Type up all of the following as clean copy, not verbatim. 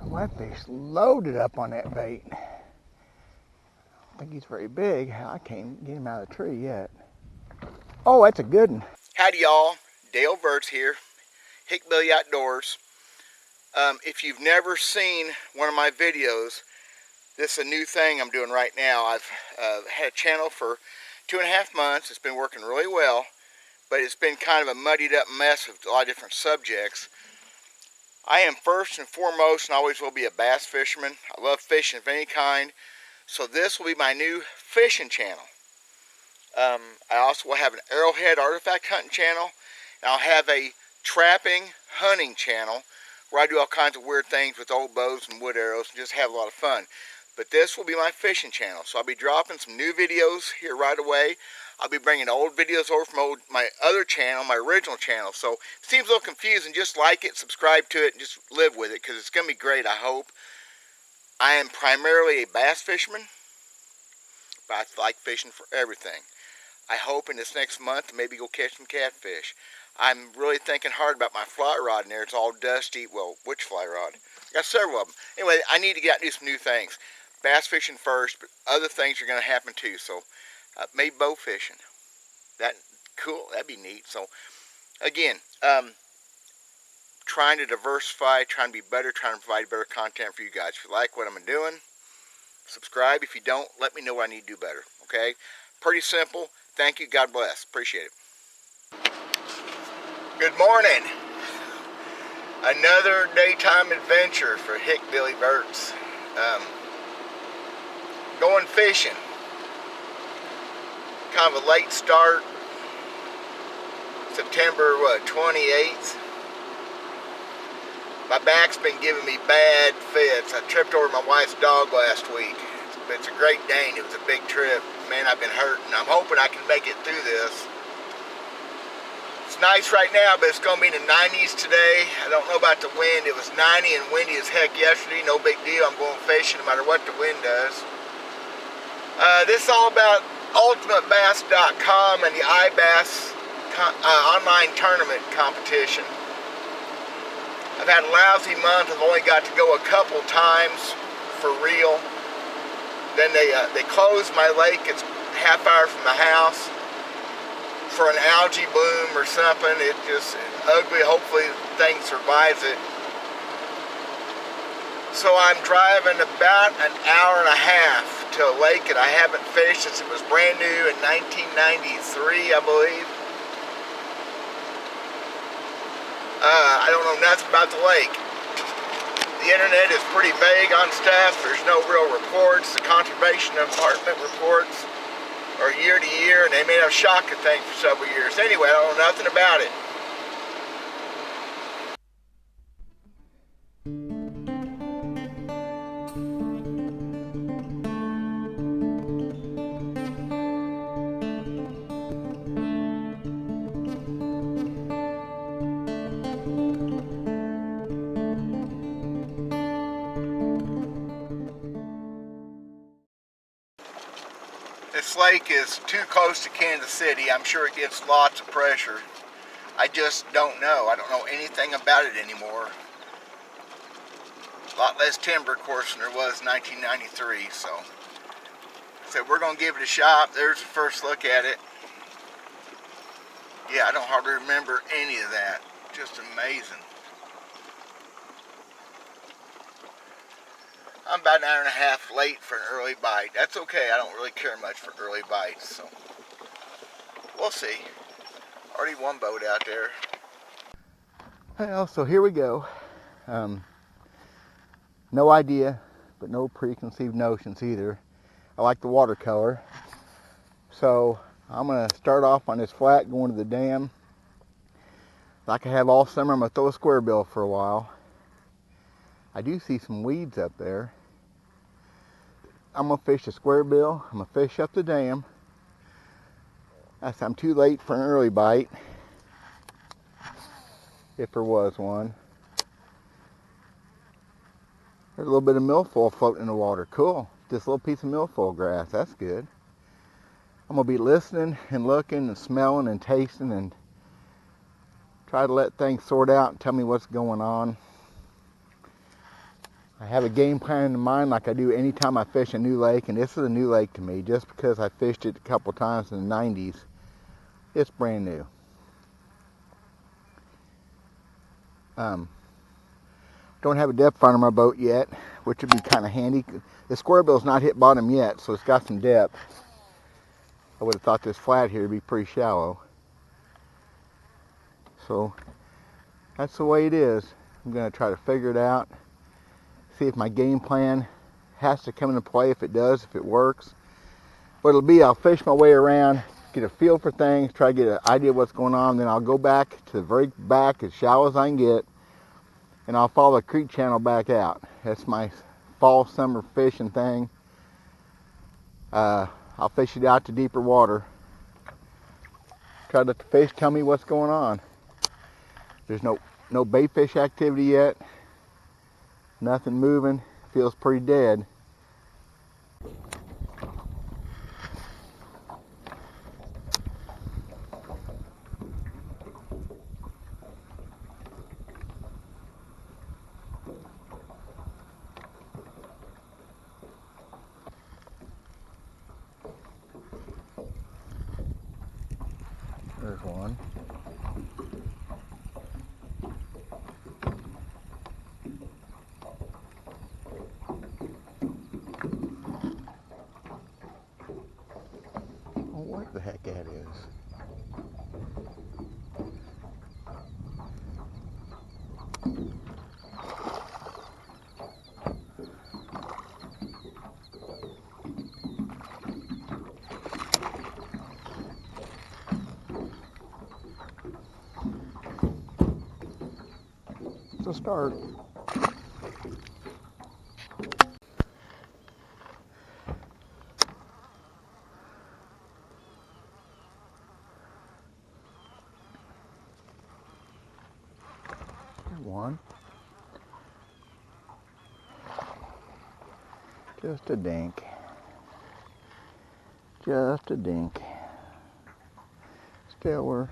Well, that fish loaded up on that bait. I don't think he's very big. I can't get him out of the tree yet. Oh, that's a good one. Howdy y'all, Dale Verts here, Hickbilly Outdoors. If you've never seen one of my videos, this is a new thing I'm doing right now. I've had a channel for 2.5 months. It's been working really well, but it's been kind of a muddied up mess with a lot of different subjects. I am first and foremost, and always will be, a bass fisherman. I love fishing of any kind, so this will be my new fishing channel. I also will have an arrowhead artifact hunting channel, and I'll have a trapping hunting channel where I do all kinds of weird things with old bows and wood arrows and just have a lot of fun. But this will be my fishing channel, so I'll be dropping some new videos here right away. I'll be bringing old videos over from my other channel, my original channel. So if it seems a little confusing, just like it, subscribe to it, and just live with it, because it's going to be great, I hope. I am primarily a bass fisherman, but I like fishing for everything. I hope in this next month to maybe go catch some catfish. I'm really thinking hard about my fly rod in there. It's all dusty. Well, which fly rod? I got several of them. Anyway, I need to get out and do some new things. Bass fishing first, but other things are going to happen too. So maybe bow fishing. Cool. That'd be neat. So again, trying to diversify, trying to be better, trying to provide better content for you guys. If you like what I'm doing, subscribe. If you don't, let me know what I need to do better. Okay? Pretty simple. Thank you. God bless. Appreciate it. Good morning. Another daytime adventure for Hickbilly Verts. Going fishing. Kind of a late start. September 28th. My back's been giving me bad fits. I tripped over my wife's dog last week. It's a Great Dane. It was a big trip. Man, I've been hurting. I'm hoping I can make it through this. It's nice right now, but it's going to be in the 90s today. I don't know about the wind. It was 90 and windy as heck yesterday. No big deal. I'm going fishing no matter what the wind does. This is all about UltimateBass.com and the iBass online tournament competition. I've had a lousy month. I've only got to go a couple times for real. Then they closed my lake. It's a half hour from the house for an algae bloom or something. It's just ugly. Hopefully the thing survives it. So I'm driving about an hour and a half to a lake that I haven't fished since it was brand new in 1993, I believe. I don't know nothing about the lake. The internet is pretty vague on stuff. There's no real reports. The conservation department reports are year to year, and they may have shocked a thing for several years. Anyway, I don't know nothing about it. This lake is too close to Kansas City. I'm sure it gets lots of pressure. I just don't know. I don't know anything about it anymore. A lot less timber, of course, than there was in 1993. So we're going to give it a shot. There's the first look at it. Yeah, I don't hardly remember any of that. Just amazing. I'm about an hour and a half late for an early bite. That's okay. I don't really care much for early bites, so we'll see. Already one boat out there. Well, so here we go. No idea, but no preconceived notions either. I like the watercolor. So I'm going to start off on this flat going to the dam. Like I have all summer, I'm going to throw a square bill for a while. I do see some weeds up there. I'm going to fish a square bill. I'm going to fish up the dam. I'm too late for an early bite, if there was one. There's a little bit of milfoil floating in the water. Cool. Just a little piece of milfoil grass. That's good. I'm going to be listening and looking and smelling and tasting and try to let things sort out and tell me what's going on. I have a game plan in mind like I do anytime I fish a new lake, and this is a new lake to me. Just because I fished it a couple times in the 90s, it's brand new. Don't have a depth finder on my boat yet, which would be kind of handy. The square bill's not hit bottom yet, so it's got some depth. I would have thought this flat here would be pretty shallow. So that's the way it is. I'm going to try to figure it out, see if my game plan has to come into play. If it does, if it works. What it'll be, I'll fish my way around, get a feel for things, try to get an idea of what's going on, then I'll go back to the very back as shallow as I can get, and I'll follow the creek channel back out. That's my fall, summer fishing thing. I'll fish it out to deeper water. Try to let the fish tell me what's going on. There's no bait fish activity yet. Nothing moving. Feels pretty dead. There's one. Oh, what the heck that is? It's a start. One. Just a dink. Just a dink. Still, we're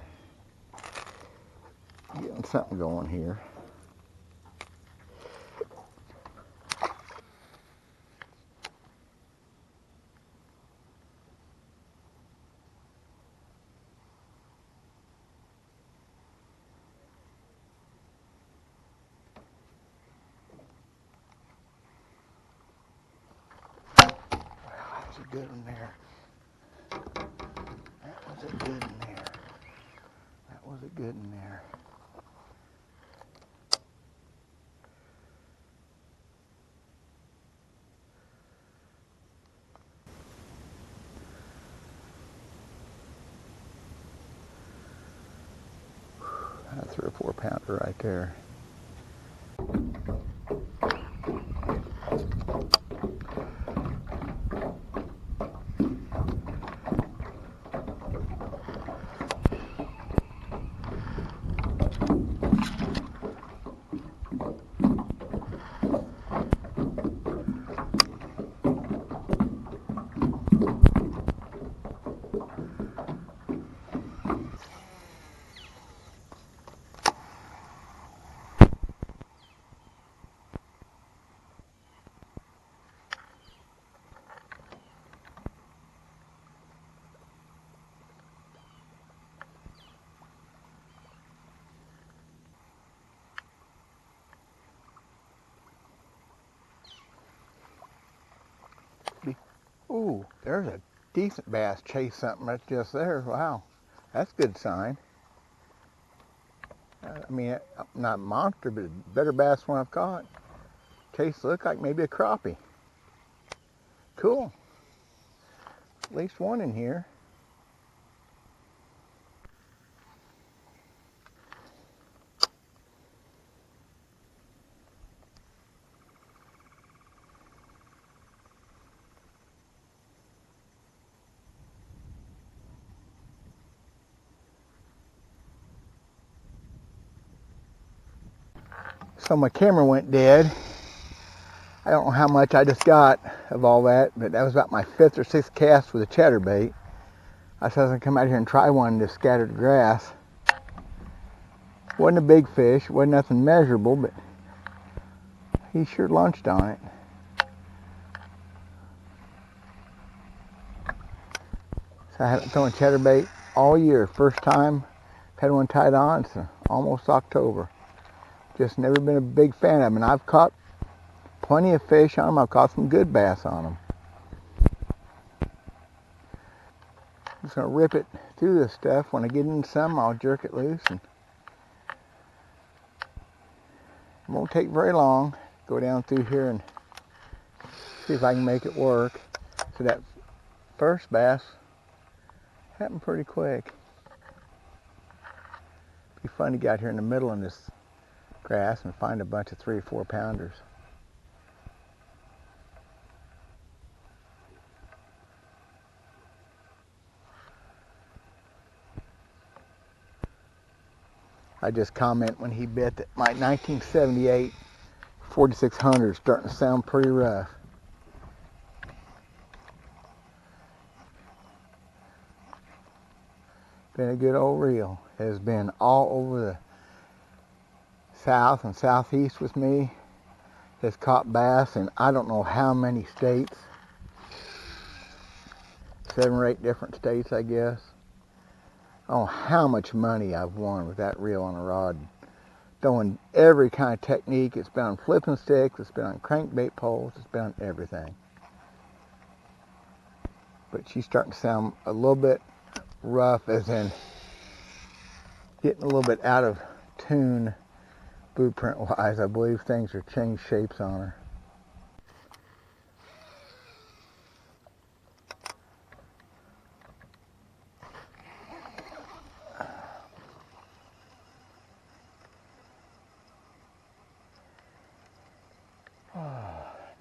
getting something going here. That was a good one there. That was a good one there. That was a good one there. That's a 3 or 4 pounder right there. Ooh, there's a decent bass. Chase something that's just there. Wow, that's a good sign. I mean, not a monster, but a better bass one I've caught. Chase look like maybe a crappie. Cool. At least one in here. So my camera went dead. I don't know how much I just got of all that, but that was about my 5th or 6th cast with a chatterbait. I said I was gonna come out here and try one to scatter the grass. Wasn't a big fish, wasn't nothing measurable, but he sure lunched on it. So I haven't thrown chatterbait all year. First time I've had one tied on since almost October. Just never been a big fan of them. And I've caught plenty of fish on them. I've caught some good bass on them. I'm just going to rip it through this stuff. When I get in some, I'll jerk it loose. And it won't take very long. Go down through here and see if I can make it work. So that first bass happened pretty quick. It'd be fun to get out here in the middle in this grass and find a bunch of 3 or 4 pounders. I just comment when he bit that my 1978 4600 is starting to sound pretty rough. Been a good old reel. Has been all over the south and southeast with me. Has caught bass in I don't know how many states. 7 or 8 different states, I guess. Oh, how much money I've won with that reel on a rod. Throwing every kind of technique. It's been on flipping sticks, it's been on crankbait poles, it's been on everything. But she's starting to sound a little bit rough, as in getting a little bit out of tune blueprint wise. I believe things are changed shapes on her.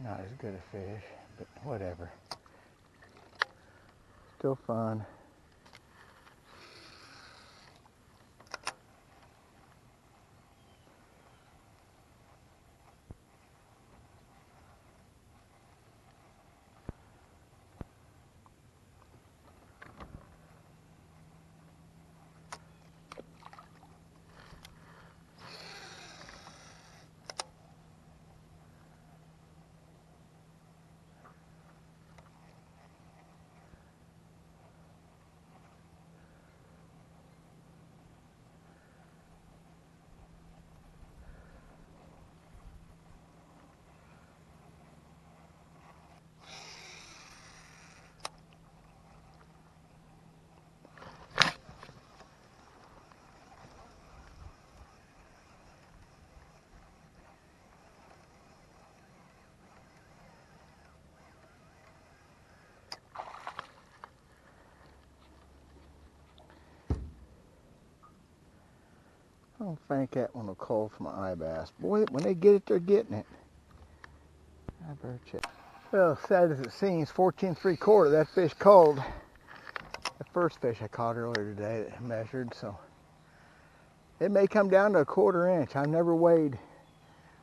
Not as good a fish, but whatever. Still fun. I don't think that one will call for my eye bass. Boy, when they get it, they're getting it. I better check. Well, sad as it seems, 14 3/4, that fish called. The first fish I caught earlier today that I measured, so it may come down to a 1/4 inch. I've never weighed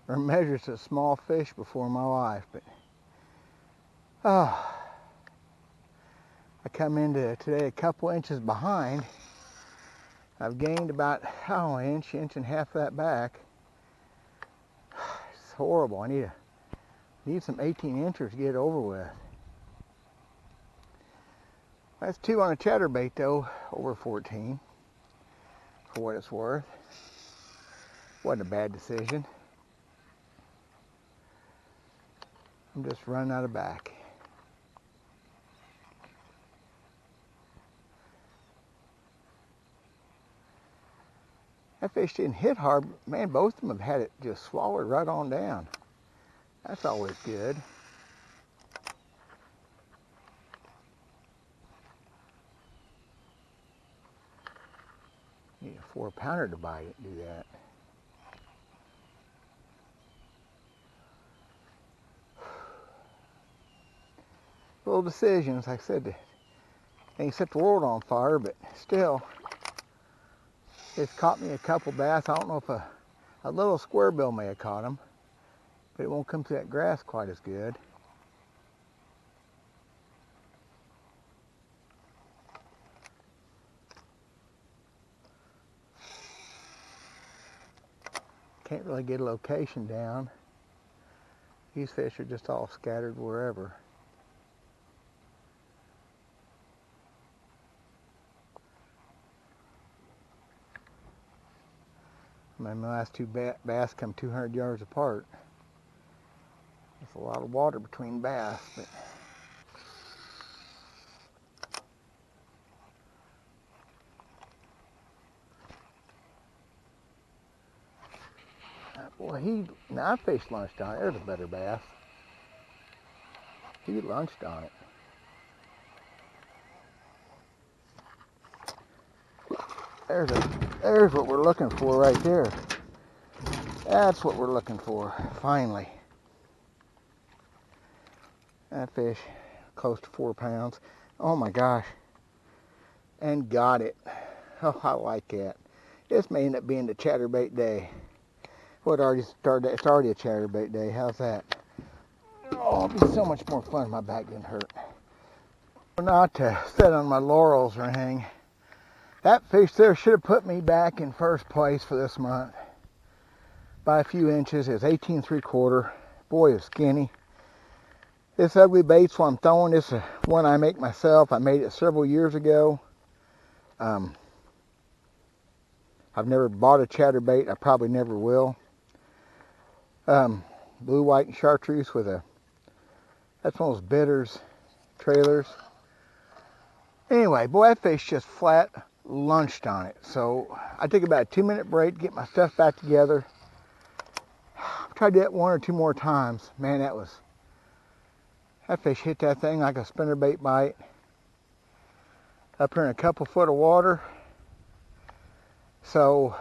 or measured a small fish before in my life, but I come into today a couple inches behind. I've gained about, an inch and a half of that back. It's horrible. I need some 18 inchers to get it over with. That's 2 on a chatterbait though, over 14, for what it's worth. Wasn't a bad decision. I'm just running out of back. That fish didn't hit hard. Man, both of them have had it just swallowed right on down. That's always good. Need a 4 pounder to bite it and do that. Little decisions, like I said, ain't set the world on fire, but still, it's caught me a couple bass. I don't know if a little square bill may have caught them, but it won't come through that grass quite as good. Can't really get a location down. These fish are just all scattered wherever. My last two bass come 200 yards apart. There's a lot of water between bass, but boy, I fished lunched on it. There's a better bass. He lunched on it. There's what we're looking for right there. That's what we're looking for, finally. That fish, close to 4 pounds. Oh my gosh. And got it. Oh, I like that. This may end up being the chatterbait day. Well, it already started. It's already a chatterbait day. How's that? Oh, it'll be so much more fun if my back didn't hurt. Not to sit on my laurels or anything. That fish there should have put me back in first place for this month by a few inches. It was 18 3/4. Boy, it's skinny. This ugly bait's what I'm throwing. This is one I make myself. I made it several years ago. I've never bought a chatterbait. I probably never will. Blue, white, and chartreuse with that's one of those bitters trailers. Anyway, boy, that fish just flat lunched on it. So I took about a 2-minute break to get my stuff back together. I've tried that 1 or 2 more times. Man, that fish hit that thing like a spinnerbait bite. Up here in a couple foot of water. So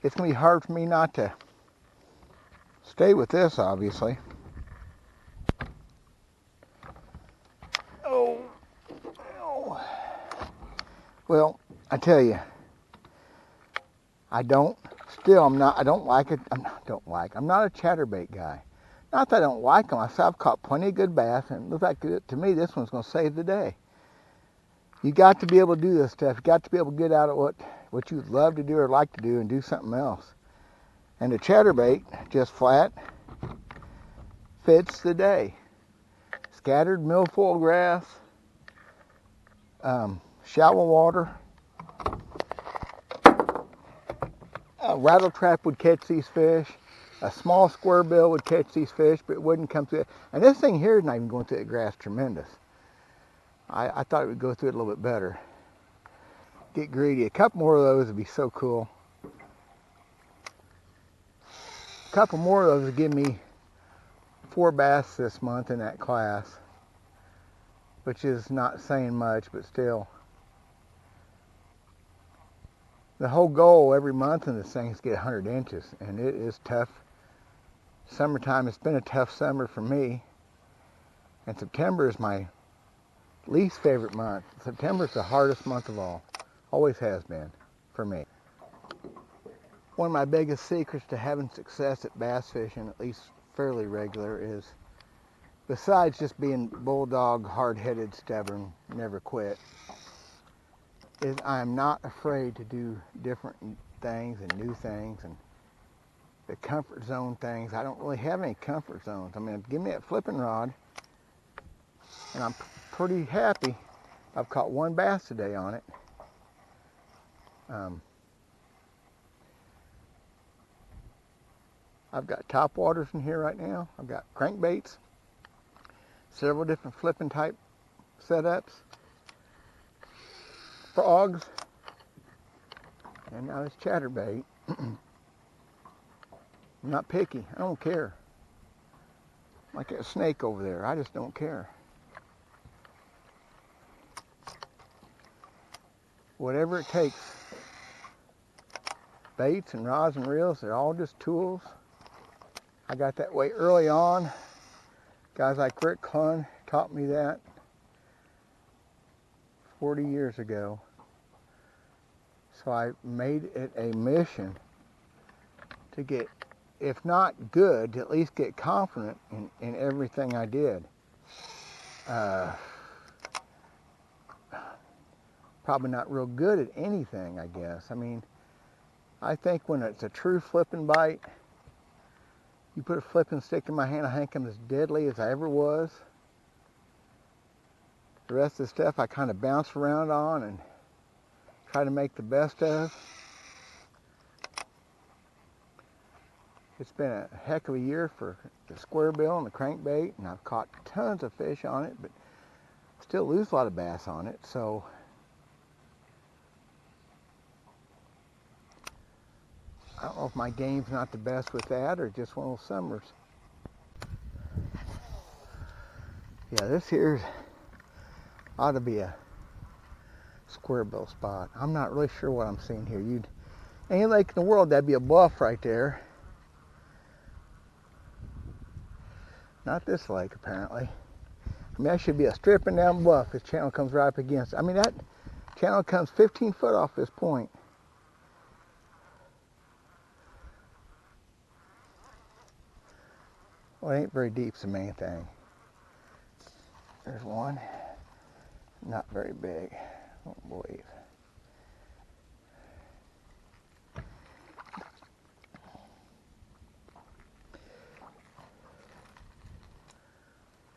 it's gonna be hard for me not to stay with this, obviously. Oh. Well, I tell you, I'm not a chatterbait guy. Not that I don't like them. I've caught plenty of good bass, and it looks like, to me, this one's going to save the day. You got to be able to do this stuff. You got to be able to get out of what you love to do or like to do and do something else. And the chatterbait, just flat, fits the day. Scattered milfoil grass, shallow water. A rattle trap would catch these fish. A small square bill would catch these fish, but it wouldn't come through it. And this thing here is not even going through the grass tremendous. I thought it would go through it a little bit better. Get greedy. A couple more of those would be so cool. A couple more of those would give me 4 bass this month in that class, which is not saying much, but still. The whole goal every month in this thing is to get 100 inches, and it is tough. Summertime, it's been a tough summer for me, and September is my least favorite month. September is the hardest month of all. Always has been for me. One of my biggest secrets to having success at bass fishing, at least fairly regular, is besides just being bulldog, hard-headed, stubborn, never quit, is I'm not afraid to do different things and new things and the comfort zone things. I don't really have any comfort zones. I mean, give me that flipping rod and I'm pretty happy. I've caught 1 bass today on it. I've got top waters in here right now. I've got crankbaits, several different flipping type setups, frogs, and now this chatterbait. I'm not picky. I don't care. Like that snake over there. I just don't care. Whatever it takes. Baits and rods and reels, they're all just tools. I got that way early on. Guys like Rick Clunn taught me that 40 years ago. So I made it a mission to get, if not good, to at least get confident in everything I did. Probably not real good at anything, I guess. I mean, I think when it's a true flipping bite, You put a flipping stick in my hand, I think I'm as deadly as I ever was. The rest of the stuff I kind of bounce around on and try to make the best of. It's been a heck of a year for the square bill and the crankbait, and I've caught tons of fish on it, but still lose a lot of bass on it. So I don't know if my game's not the best with that or just one of those summers. Yeah, this here ought to be a square bill spot. I'm not really sure what I'm seeing here. Any lake in the world, that'd be a bluff right there. Not this lake, apparently. I mean, that should be a stripping down bluff. This channel comes right up against. I mean, that channel comes 15 foot off this point. Well, it ain't very deep, is the main thing. There's one. Not very big, I don't believe.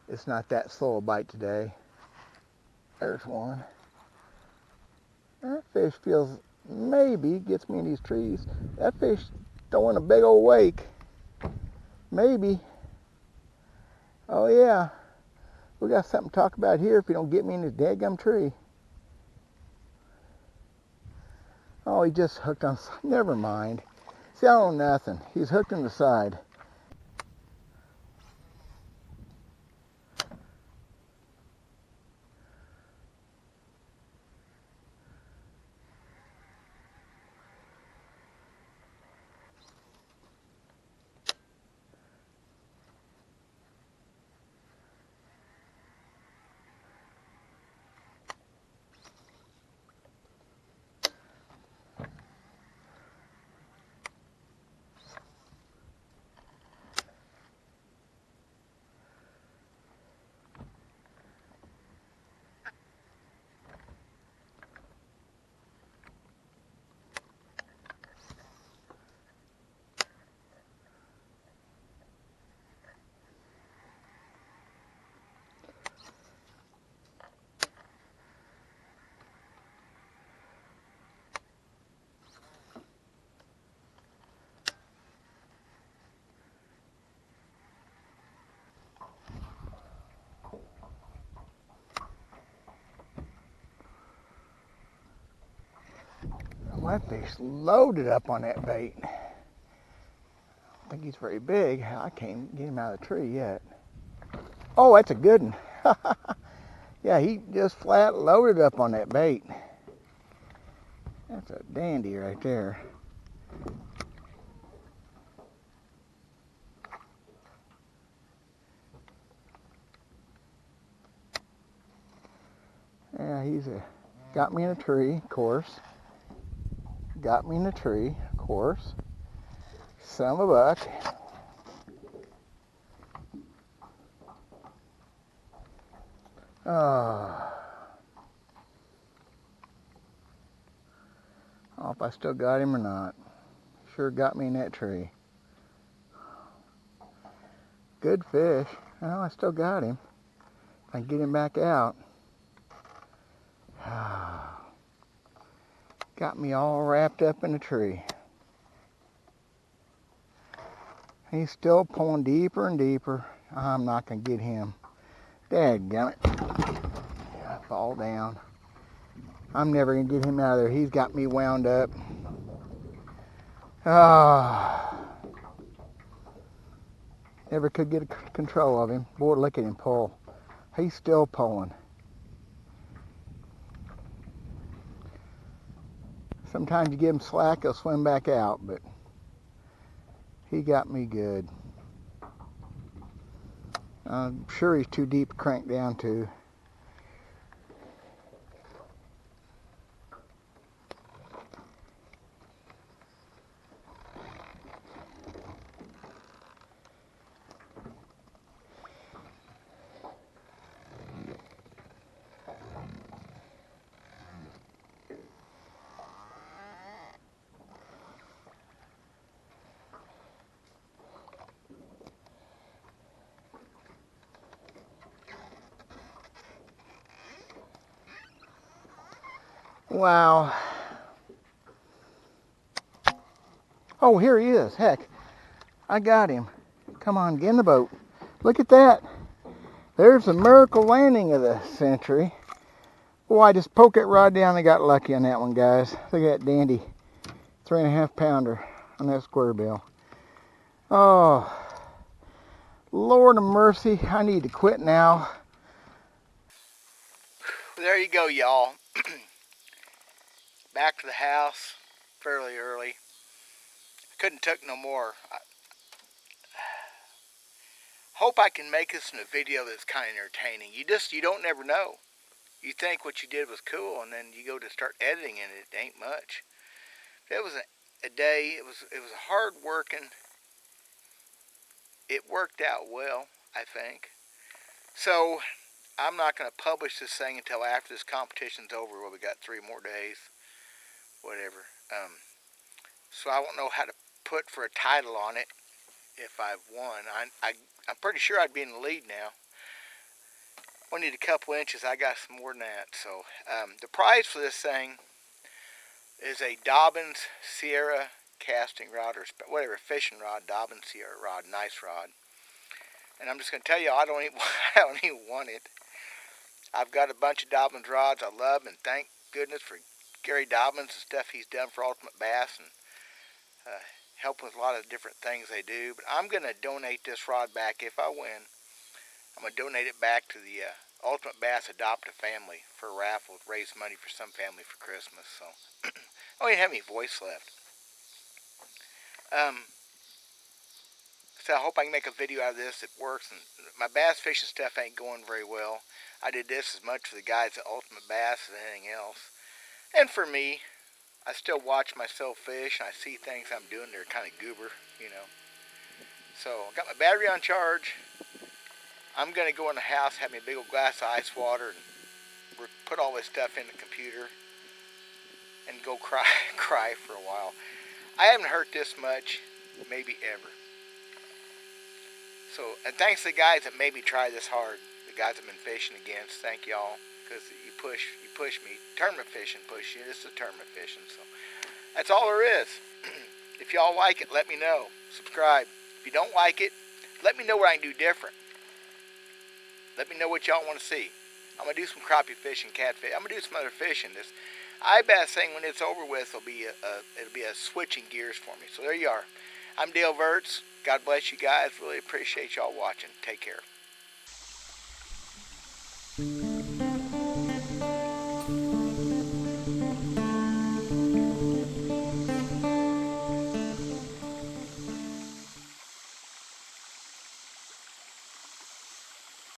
It's not that slow a bite today. There's one. That fish feels, maybe gets me in these trees. That fish throwing a big old wake. Maybe. Oh yeah. We got something to talk about here if you don't get me in this dadgum tree. Oh, he just hooked on, never mind. See, I don't know nothing. He's hooked in the side. Well, that fish loaded up on that bait. I don't think he's very big. I can't get him out of the tree yet. Oh, that's a good one. Yeah, he just flat loaded up on that bait. That's a dandy right there. Yeah, got me in a tree, of course. Got me in a tree, of course. Son of a buck. Oh. I don't know if I still got him or not. Sure got me in that tree. Good fish. Well, I still got him. If I can get him back out. Got me all wrapped up in the tree. He's still pulling deeper and deeper. I'm not going to get him. Dadgummit. I fall down. I'm never going to get him out of there. He's got me wound up. Never could get control of him. Boy, look at him pull. He's still pulling. Sometimes you give him slack, he'll swim back out, but he got me good. I'm sure he's too deep to crank down to. Wow. Oh, here he is. Heck, I got him. Come on, get in the boat. Look at that. There's the miracle landing of the century. Boy, I just poked that rod down and got lucky on that one, guys. Look at that dandy 3.5 pounder on that square bill. Oh, Lord of mercy, I need to quit now. There you go, y'all. Back to the house fairly early. Couldn't took no more. I hope I can make this in a video that's kind of entertaining. You don't never know. You think what you did was cool, and then you go to start editing, and it ain't much. It was a day. It was hard working. It worked out well, I think. So I'm not going to publish this thing until after this competition's over. Well, we got 3 more days, whatever. So I won't know how to put for a title on it if I've won. I'm pretty sure I'd be in the lead now. I need a couple inches. I got some more than that. So the prize for this thing is a Dobyns Sierra casting rod, or whatever, fishing rod, Dobyns Sierra rod, nice rod. And I'm just going to tell you, I don't even want it. I've got a bunch of Dobyns rods I love, and thank goodness for Gary Dobyns and stuff he's done for Ultimate Bass, and help with a lot of different things they do. But I'm going to donate this rod back if I win. I'm going to donate it back to the Ultimate Bass Adopt a Family for a raffle to raise money for some family for Christmas. So I don't even have any voice left. So I hope I can make a video out of this that works. And my bass fishing stuff ain't going very well. I did this as much for the guys at Ultimate Bass as anything else. And for me, I still watch myself fish, and I see things I'm doing that are kind of goober, you know. So I got my battery on charge. I'm going to go in the house, have me a big old glass of ice water, and put all this stuff in the computer and go cry for a while. I haven't hurt this much, maybe ever. So, and thanks to the guys that made me try this hard. The guys I've been fishing against, thank y'all, because you push me. Tournament fishing push you. This is tournament fishing, so that's all there is. If y'all like it, let me know. Subscribe. If you don't like it, let me know what I can do different. Let me know what y'all want to see. I'm gonna do some crappie fishing, catfish. I'm gonna do some other fishing. This iBass thing, when it's over with, it'll be a switching gears for me. So there you are. I'm Dale Verts. God bless you guys. Really appreciate y'all watching. Take care.